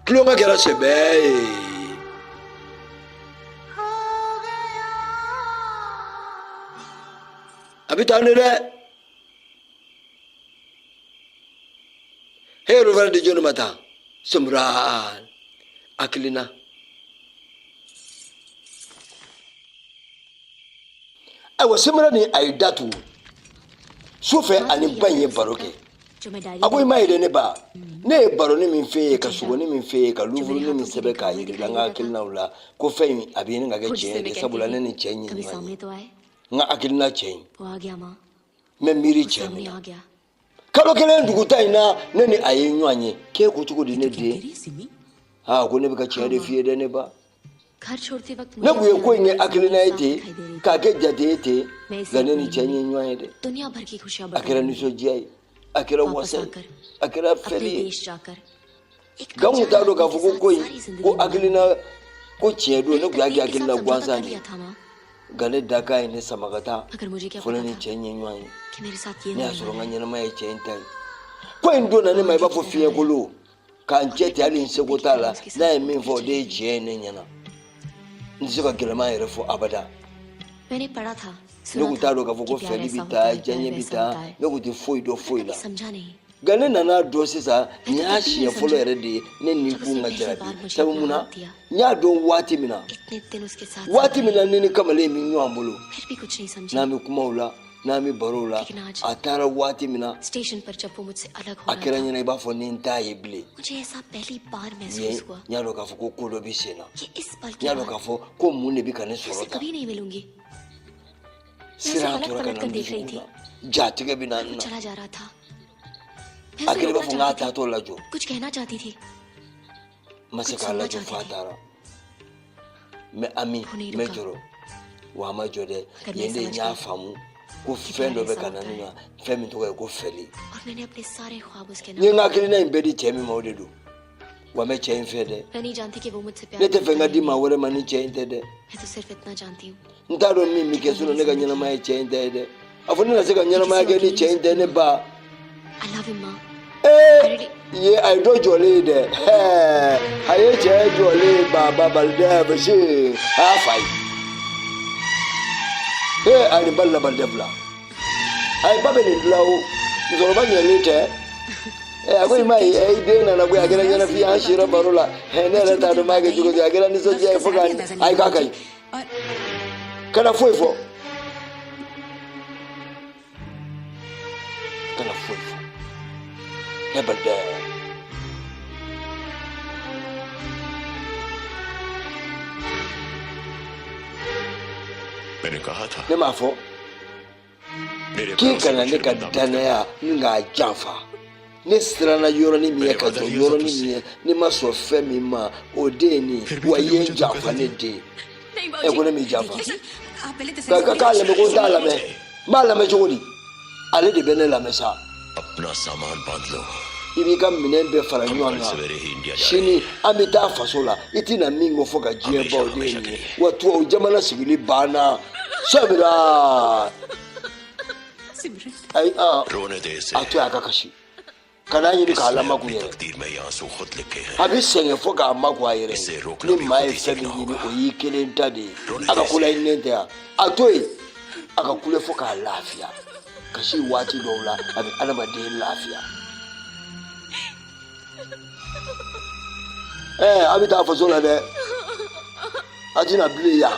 Clonga kera sebe. Abitane de. Hey, Reverend John Mata. Sumran. Akilina. I was similar in Aidatu. Sofe ani banye baroke. Ago mai de neba. Ne baroni min fe ka sugoni min fe ka luvuru ni min sebe ka yiri langa akil naula ko fe abini nga geche de sabula ne ni chenyi nga akil na chenyi me miri chenyi kalo kele nduguta ina ne ni ayi nywanye ke ko tuko de ne de ha ko ne bika chere fie de neba ne buye ko nge akil na ite ka ke jade ite ga ne ni chenyi nywanye de दुनिया भर की खुशियां akira ni so jai akira wasa akira feli एक gamu ta do ka fuko ko akilina ko chedo ne ku yaki akilina gwansa ne gane daka ne samagata अगर मुझे क्या fulani पता था chenye nywai कि मेरे साथ ये ne नहीं asoro होगा nganya na mai chenta ko ndo na ne mai ba fo fie ko lo kan chete ali nse ko tala na e min fo de che ne nyana nzika gilama ere fo abada मैंने पढ़ा था ne ku ta do ka fuko feli bita chenye bita ne ku ti foi do foi la समझा नहीं gane nana do sisa nya shi follow ere de ne ni ku ngajarabi sabu muna nya do wati mina इतने दिन उसके साथ wati mina nini kamale mi nyu ambulo फिर भी कुछ नहीं समझी nami kumaula nami barola atara wati mina station पर जब वो मुझसे अलग हो akira रहा था nyina iba fo ninta yeble मुझे ऐसा पहली बार ye महसूस हुआ nya do ka fo ko kodo bisena कि इस पल के nya do बाद ka fo ko munne bi kane मैं sorota कभी नहीं मिलूंगी sira पलट tora पलट kana कर देख रही थी jatige वो binanna चला जा रहा था मैं उसे akira ba रोकना fo चाहती ngata थी to lajo कुछ कहना चाहती थी masaka lajo fatara me ami Huni me ruka. joro wa ma jode Agar मैं yende समझ nya गई famu ko fendo be ऐसा kana होता है। nina femi to ko feli और मैंने अपने सारे ख्वाब उसके nye नाम ngakili na imbedi chemi maudedu wa me chen fede मैं नहीं जानती कि वो मुझसे प्यार nete करता fenga है di या ma नहीं। wore mani chen tede मैं तो सिर्फ इतना जानती हूँ ntado mimi kesuno nega nyana mai chen tede afuni na seka nyana mai ke ni chen tede ba I love him, माँ ye ai do jole de haye che jole ba balde bashi ha fai ani balla balde bla ai babe ni lawo nzoro ba nyele te akwai mai ai de na gwe agera nyana fi an shira barola ne la ta do mage jugo agera ni so je ai foga ai ka kai kana foifo kana foifo ne balde मैंने कहा था ne ma fo मेरे ki भरोसे kana पर ne ka शर्मिंदा मत dana ya nga janfa ne sirana yoro ni miye ka jo yoro ni miye ni ma so fe mi ma odeni wa ye janfa ne de e ko ne mi janfa आप पहले तो ka le me ko dala me ma la me jodi ale de bene la me sa अपना सामान बांध लो ibi ka minen be fara हम कल nyanga सवेरे ही इंडिया जा रहे shini amita faso la itina mingo foka jie ba odeni watu o jamana sigili bana sabira ai हैं। रोने दे इसे atu akakashi kana yiri ka इसने alama अपनी kuyere तकदीर में ये आंसू खुद लिखे हैं abi senge foka amagwa yere Ese rokna ni bhi mai khudi femi sekhna yini hoga. o yikele ntade Rone akakula desi. inente ya atoy akakule foka lafiya kashi wati dola abi anama de lafiya abi ta faso la de ajina bliya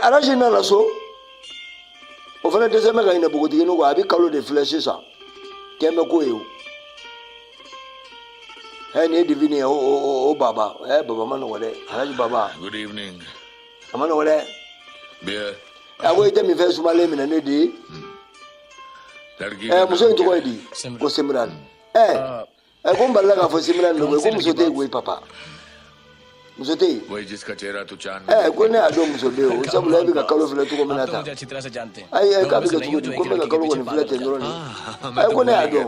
araji na la so o fana deuxième ga ina bugoti no abi kalo de flesh sa keme ko eu ni divine o baba baba mano wale araji baba good evening amano wale बियर ago ite mi fesu male mi na ne di लड़की muso into ko di ko Simran ko mballa ga fo Simran no ko muso te go papa muso te वही जिसका चेहरा तू चांद ko ne ado muso de o sabu la bi ka kalo fle to ko minata मुझे अच्छी तरह से जानते हैं ai ka bi ka to ko me ka kalo ko ni fle te ndoro ni ko ne ado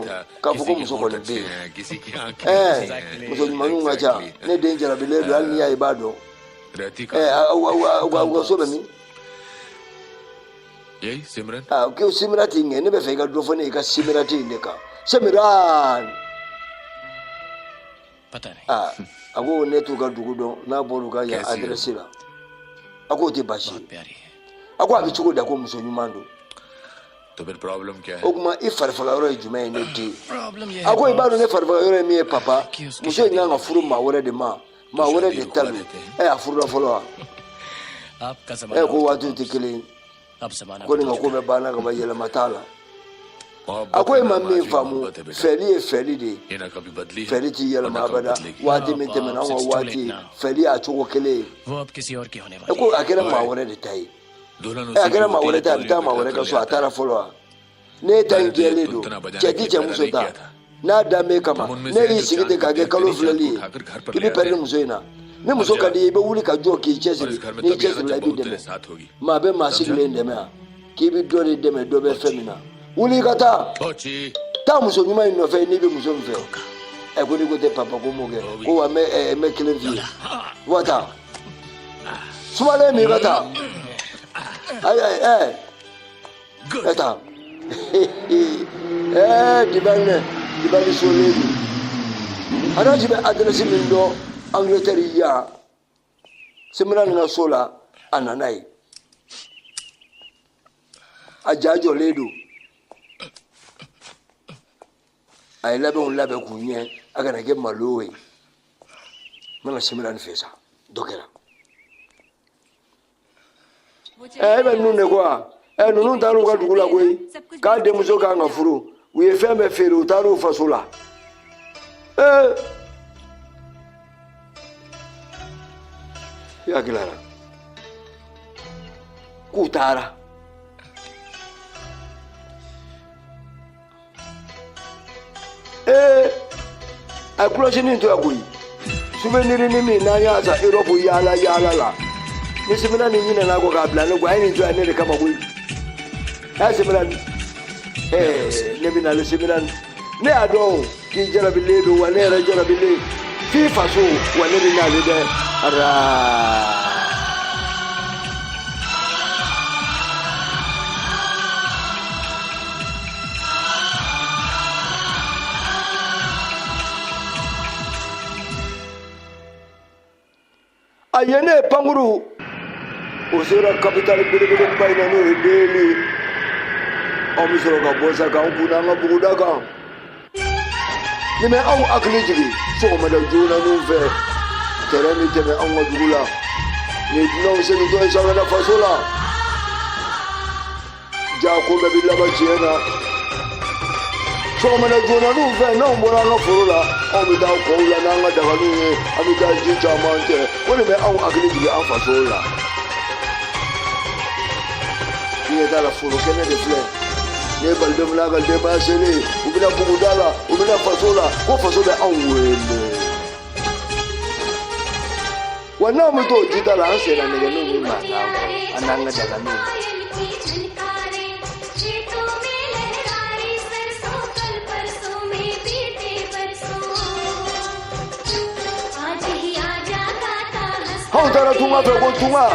ka fo ko muso ko ne be किसी की आंखें muso ni manu ngacha ne danger bi le do al ni ai bado रहती wa so be mi यही सिमरन ke Simran tinge ne be fe ka do fo ne ka Simran tinge ka Semiran पता नहीं ah ako netu ka dugu don na bolu ka ya adresse la ako te bashi बहुत प्यारी है ako abi chugo da ko muso nyuma ndo तो फिर प्रॉब्लम क्या है oguma ifarfala yoro ejuma ne di problem ये है ako ibado ne farfala yoro mi papa Ki uski muso nyanga furu ma wore de ma wore de talu afuru la folo आपका जमाना ko watu tikili अब जमाना ko ni ngako be bana ka bayela matala मोहब्बत akwai में mamme हमारी famu मोहब्बत है बेटा feli e feli de ये ना कभी बदली है feli ti yela और ना कभी mabada बदलेगी wati mente mena wa wati feli a chugo kele वो अब किसी और की होने वाली ko akera ma wore de tai दुल्हन akera उसी ma की wore होती ta है, ta ma तो wore ka कर so लिया atara था। folo ne ta मैंने तुझे ngele do तुतना बजाने cheti की che पैदा muso नहीं ta किया था। na dame kama तुम उनमें ne से yi जो sigite चांद ka को ge देखते kalo नहीं, चांद को fleli उठाकर घर पर ibi ले pere आते। muso ina ne muso ka di be wuli ka jo ki और chesi इस घर में ni तभी chesi आना la जब bi बहुत deme तेरे साथ होगी ma be ma sigle ndeme a ki bi do de deme do be femina wuli ka ta बच्ची ta muso nyuma ino fe ni be muso mfe e ko ni ko te papa ko mo ge ko wa me kelen fi wata sumale mi ka ta ay good eta dibane soledi ana jibe adresse min do Angleterre ya semina nga sola ananai ajajo ledo ay labe kunye aga na ge malowe mana semina ni fesa dokera ben nune kwa nunu taru ka dugula koy ka de muso ka nga furu u ye fɛn bɛɛ feere u taara u faso la i hakilara k'u taara a ye kulɔsinin to yan koyi souvenir ni min n'an y'a san Europe yaala la ni semina ni ɲinɛna kɔ k'a bila ne ko a ye nin to yan ne de kama koyi a ye semina ni ne bɛ nale semina ni ne y'a dɔn k'i jarabilen don wa ne yɛrɛ jarabilen f'i faso wa ne bɛ n'ale dɛ ara. a ye ne pankuru o sera capitale belebeleba in na n'o ye Delhi anw bɛ sɔrɔ ka bɔ sa k'an kun n'an ka buguda kan ni bɛ anw hakili jigin sɔgɔmada joona ninnu fɛ terrain bɛ tɛmɛ anw ka dugu la ni dunanw segintɔ ye sanfɛla faso la ja ko bɛɛ bɛ laban tiɲɛ na sɔgɔmada joona ninnu fɛ n'anw bɔra an ka foro la anw bɛ taa kɔw la n'an ka daganinw ye an bɛ taa ji caman kɛ o de bɛ anw hakili jigin an faso la ni ye t'a la foro kɛnɛ de filɛ ni ye balidenw n'a ka denbaya selen u bɛna buguda la u bɛna faso la ko faso bɛ anw wele wa n'anw bɛ t'o jita la an senna nɛgɛninw ni mankan kɔ an n'an ka daganinw. anw taara tunga fɛ ko tunga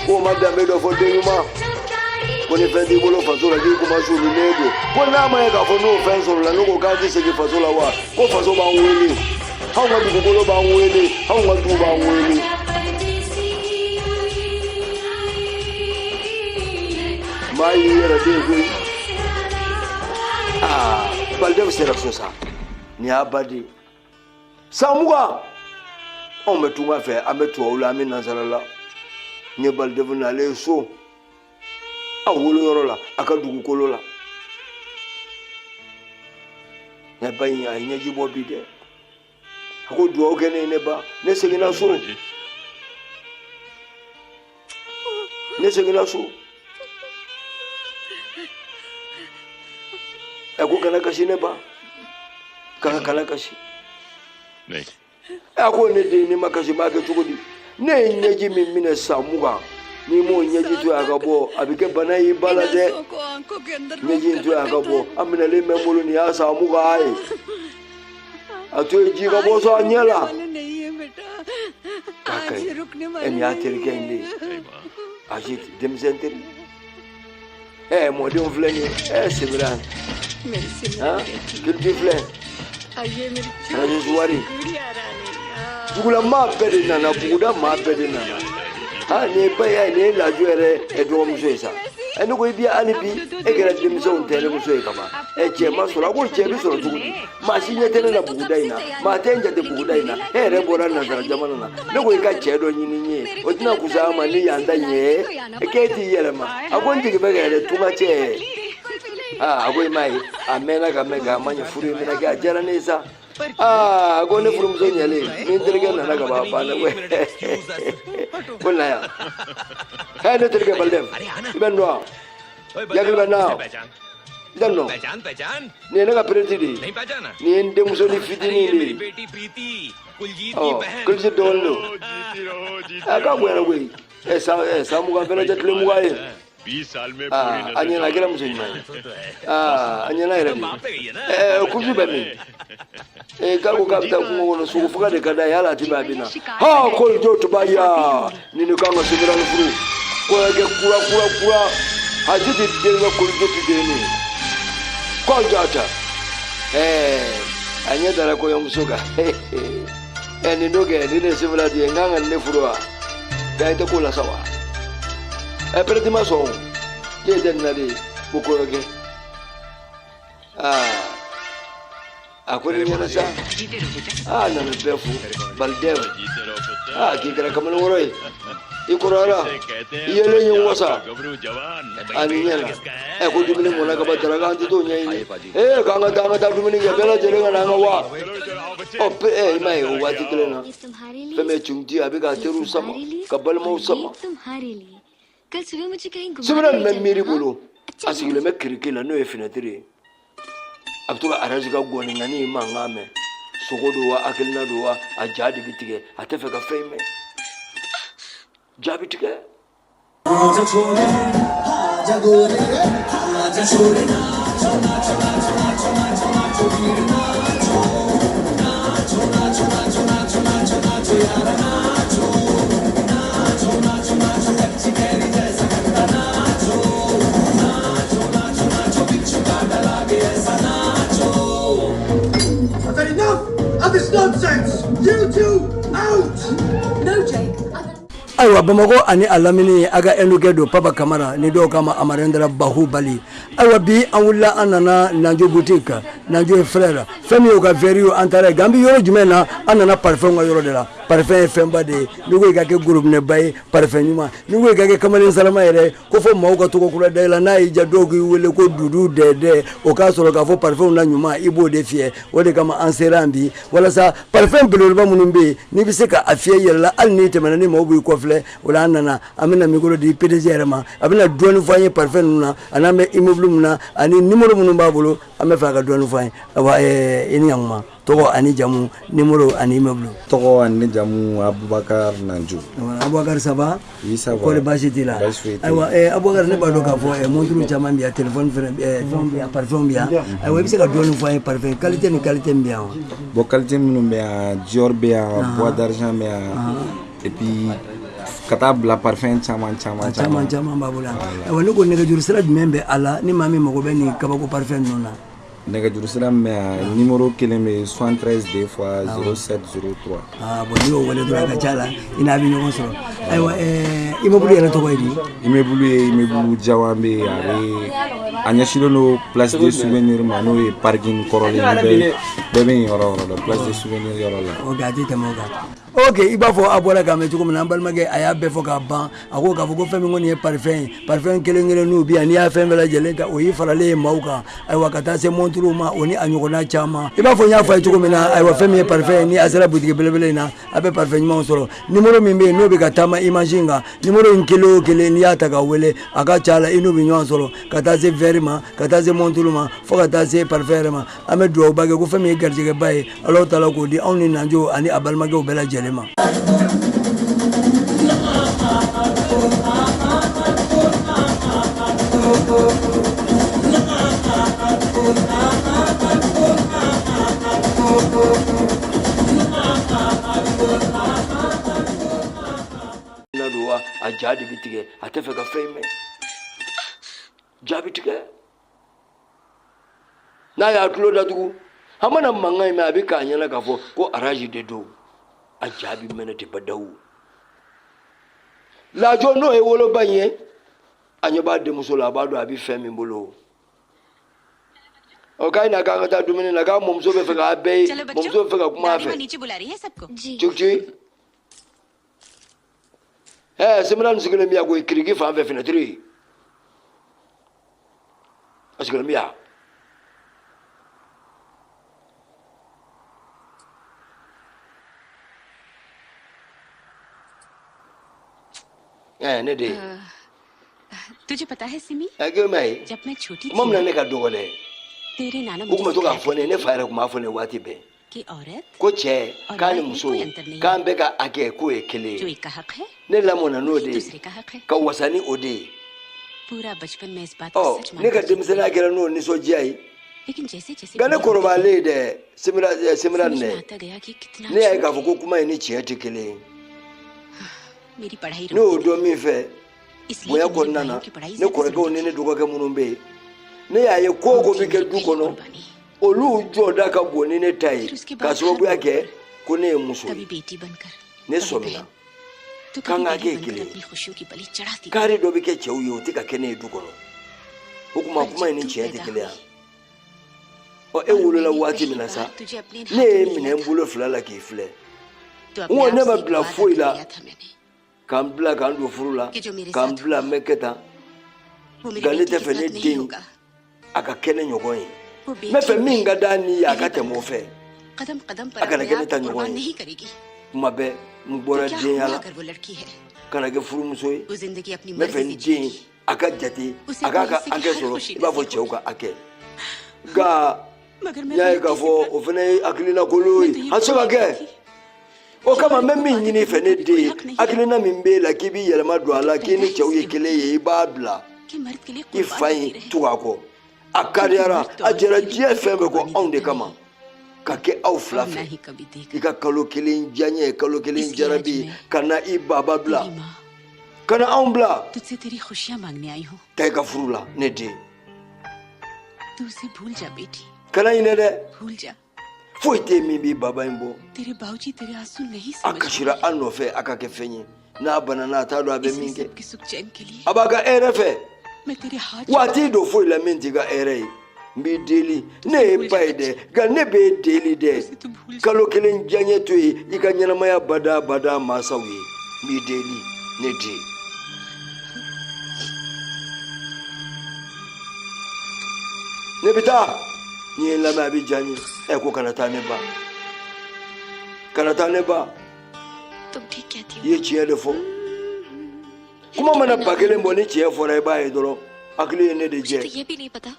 k'o ma danbe dɔ fɔ den ɲuman ko ni fɛn t'i bolo faso la k'i kuma sulunnen don ko n'a ma ye k'a fɔ n'o fɛn sɔrɔ la ne ko k'an tɛ segin faso la wa ko faso b'an wele anw ka dugukolo b'an wele anw ka du b'an wele. maa y'i yɛrɛ den koyi balidenw sera so sa nin y'a baden san mugan anw bɛ tunga fɛ an bɛ tubabu la an bɛ nansara la n ye balidenw nalen ye so a woloyɔrɔ la a ka dugukolo la ne ba in a ye ɲɛji bɔ bi dɛ a ko dugawu kɛ ne ye ne ba ne seginna so a ko kana kasi ne ba kana kasi a ko ne den ne ma kasi ma kɛ cogo di ne ye ɲɛji min minɛ san mugan ni m'o ɲɛji to a ka bɔ a bɛ kɛ bana y'i ba la dɛ ɲɛji in to a ka bɔ an minɛlen bɛ n bolo nin y'a san mugan ye a to ye ji ka bɔ sɔn a ɲɛ la k'a ka ɲi nin y'a terikɛ in de ye Ajit denmisɛn teri mɔdenw filɛ nin ye Sebiran Kiltifle. Rajuwari. Dugula ma bede nana buguda ma bede nana. Ha ne baya ne la juere e do muso isa. Eno ko bi alibi e gera de muso ntele muso e kama. E che ma sura ko che bi sura dugudi. Ma sinye tele na buguda ina. Ma tenja de buguda ina. E re bora na zara jamana na. Ne ko ka che do nyini nye. O tina kuzama ni yanda nye. E ke ti yele ma. Agonji ke be gere tuma che. Ago mai amena ga mega manya furu mina ga jara nesa. Ago ne furu muso nyale. Min terge na ga ba pa na we. Bolla ya. Hai ne terge baldem. Iban no. Yagal bana. Idan no. Ne na ga pretidi. Ni ende muso ni fidini ni. बेटी प्रीति कुलजीत की Oh, बहन kulji dolu. Aga bwana we. Esa muga pena jatle muga ye. 20 साल में पूरी नजर Anyela kila muso nyuma. Anyela ile. बाप पे गई है ना Kulji bani. Gago kapta kungono sukufuka de kada yala tibabina. Ha kol joto baya. Nini kanga simira nufuru. Kwa ke kura. Hajiti denga kol joto deni. Kol jota. Anya dara ko yomsuka. Ni doge ni ne simira di nganga ne furuwa. Ga ita kula sawa. Perdi maso. Ke den nali bukoge. Akwai yana sa na befu baldev ki kira kamar wurai ikurara iyele yin wasa ani yana ko dumini mo na gaba taraga anti to nyai kanga ta dumini ya bela jere na wa mai o wati klena feme chungti abiga teru sama kabal mau sama तुम्हारे लिए कल सुबह मुझे कहीं घुमा simran men miri bulu asigile me kirikila no efinatiri abtuga araziga goni ngani mangame sogodo wa akilna do wa ajadi bitige atefeka fame jabi tige Enough of this nonsense! You two, out! No, Jake. Aiwa Bamako ani alamini aga enugedo papa kamara ni do kama amarendra bahubali aiwa bi anwula anana nanjo boutique nanjo frère femi oga verio antare gambi yoro jumena anana parfum wa yoro de la parfum femba de nugo ga ke groupe ne bay parfum nyuma nugo ga ke kamalen salama ere ko fo mawga to ko kula de la na ija dogi wele ko dudu de o ka soro ga fo parfum na nyuma ibo de fie wode kama anserambi wala sa parfum belo ba munumbe ni biseka afie yella alni temana ni mawbu ko wala nana amina migolo di PDG ma abina douane voyer parfait nuna aname immeuble muna ani numéro munu babulo ame fa ka douane voyer awa ini yangma togo ani jamu numéro ani immeuble togo ani jamu Abubakar Nanju Abubakar saba isa ko le basitila awa Abubakar ne bado ka fo montru chama mbia téléphone phone bia parfum bia awa bisa ka douane voyer parfait qualité ni qualité mbia bo qualité munu mbia Dior bia bois d'argent bia et puis kata bla parfum chama babula wala ko nega jurusira jumembe ala ni mami mako beni kabako parfum nona nega jurusira me numéro keleme 73 2 fois 0703 bon yo wala dura ka chala ina bi nyogo so aywa immeuble yana to ko idi immeuble jawambe ale anyashilo no place de souvenir mano e parking korole bebe yoro place de souvenir yoro la o gadi tamoga okay iba fo abola ka me tuko na mbalma ge aya be fo ka ban ako ka fo ko femi ngoni parfum kelengele no bi ani ya femi la jelenka o yi farale mauka aywa kata se montru ma oni anyogona chama iba fo nya fa tuko mina aywa femi parfum ni azara boutique belebele na abe parfum ma solo numéro mimbe no be katama imaginga numéro nkelo kele ni ata ka wele aka chala ino bi nyon solo kata se verima kata se montru ma fo kata se parfum ma ame do bage ko femi garje ge bay Allah taala ko di oni nanjo ani abalma ge bela jelema naduwa ajadi bitige atefeka fame jabi tige n'a y'a tulo datugu a mana mankan in mɛn a bɛ k'a ɲɛna k'a fɔ ko arazi de don a ja bɛ mɛnɛ tɛ badawu laajo n'o ye woloba in ye a ɲɛ b'a denmuso la a b'a dɔn a bɛ fɛn min bolo o k'a ɲininka k'an ka taa dumuni na k'a mɔmuso bɛ fɛ k'a bɛɛ ye mɔmuso bɛ fɛ ka kuma a fɛ cuk Simran sigilen bɛ yan ko kiriki fan fɛ fenêtre a sigilen bɛ yan ne de तुझे पता है सिमी के मैं जब मैं छोटी थी मम्मी ने का दोगले तेरे नाना को मैं तो का फोन ने फायर को मा फोन वाती बे कि औरत को छे कान मुसो कान बे का आगे को एकले जो एक का हक है ने लामोना नो दे दूसरे का हक है का वसानी ओदे पूरा बचपन में इस बात को सच ने का दिमसना के नो नि सो जाई लेकिन जैसे जैसे गाने कोरबाले दे सिमरन ने आता गया कि कितना ने आई का को kuma ni छे टिकले मेरी पढ़ाई no do mi fe boya konna na ne korego ne duka ke munumbe ne yaye koko bi ke dukono olu joda ka boni ne tai ka so boya ke ko ne muso कभी बेटी बनकर ne somina तो kanga कभी ke kile अपनी खुशियों की बलि चढ़ाती kari do bi ke cheuyo tika ke ne dukono hukuma kuma ni che tikile o e wulula wati mina sa ne mine mbulo fulala ke fle wo ne ba bla foila kambla kandu furula kambla meketa gale te fene din aka kene nyogoyi me fe minga dani ya ka te mo fe कदम कदम पर aka na kene ta कुर्बान nyogoyi नहीं करेगी mabe mbora क्या din हुआ yala अगर वो लड़की है kana ke furu musoyi वो जिंदगी अपनी me fe मर्जी से din जिएगी aka jati उसे aka अपनी aka हिस्से की soro हर खुशी iba fo नसीब हो। cheuka ake ga मगर मैं ya ka fo o fene akilina koloyi hasoka ke o kama me min nyini fene de akilina min be la kibi yelma do ala kini cheuye kele ye babla कि मर्द के लिए i कुर्बान fa होती in रहे tugako a kariyara a jɛra diɲɛ fɛn bɛɛ kɔ anw de kama ka kɛ aw fila और ना fɛ ही कभी देखा i ka kalo kelen diyaɲɛ kalo kelen jarabi ka na i baba bila तेरी माँ ka na anw bila तुझसे तेरी खुशियां मांगने आई हूँ taa i ka furu la ne den तू उसे भूल जा बेटी kana ɲinɛ dɛ भूल जा foyi tɛ min b'i baba in bɔ तेरे बाबूजी तेरे आंसू नहीं a समझ kasira an nɔfɛ a ka kɛ fɛn ye n'a banana a t'a dɔn a bɛ min kɛ सबके सुख चैन के लिए a b'a ka hɛrɛ fɛ मैं तेरे हाथ waati don foyi la min t'i ka hɛrɛ ye n b'i deli ne ye ba ye dɛ nka ne b'e deli dɛ तू भूल जा kalo kelen diyaɲɛ to ye i ka ɲɛnamaya bada bada mansaw ye n b'i deli ne den ne bɛ taa n'i ye n lamɛn a bɛ diya n ye ko kana taa ne ba kana taa ne ba तुम ठीक कहती i ye tiɲɛ de fɔ kuma mana ba kelen bɔ ni tiɲɛ fɔra i b'a ye dɔrɔn hakili ye ne de हो jɛ तो ये भी नहीं पता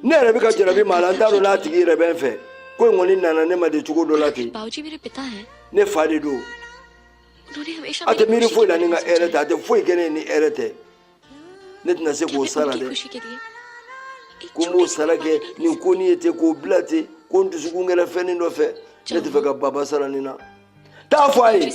ne yɛrɛ bɛ ka jarabi maa la n t'a dɔn n'a tigi yɛrɛ bɛ n fɛ ko in kɔni nana ne ma de cogo dɔ la ten बाबूजी मेरे पिता हैं ne fa de don उन्होंने हमेशा a tɛ मेरी miiri खुशी foyi la के ni n ka बारे में hɛrɛ सोचा tɛ a tɛ foyi kɛ ne ni hɛrɛ tɛ ne tɛna se है। k'o क्या sara मैं dɛ उनकी खुशी के लिए एक ko n छोटी b'o सी sara kɛ कुर्बानी nin ko nin ye ten k'o bila ten ko n dusukun kɛra fɛnnin dɔ fɛ ne tɛ fɛ ka baba sara nin na taa fɔ a ye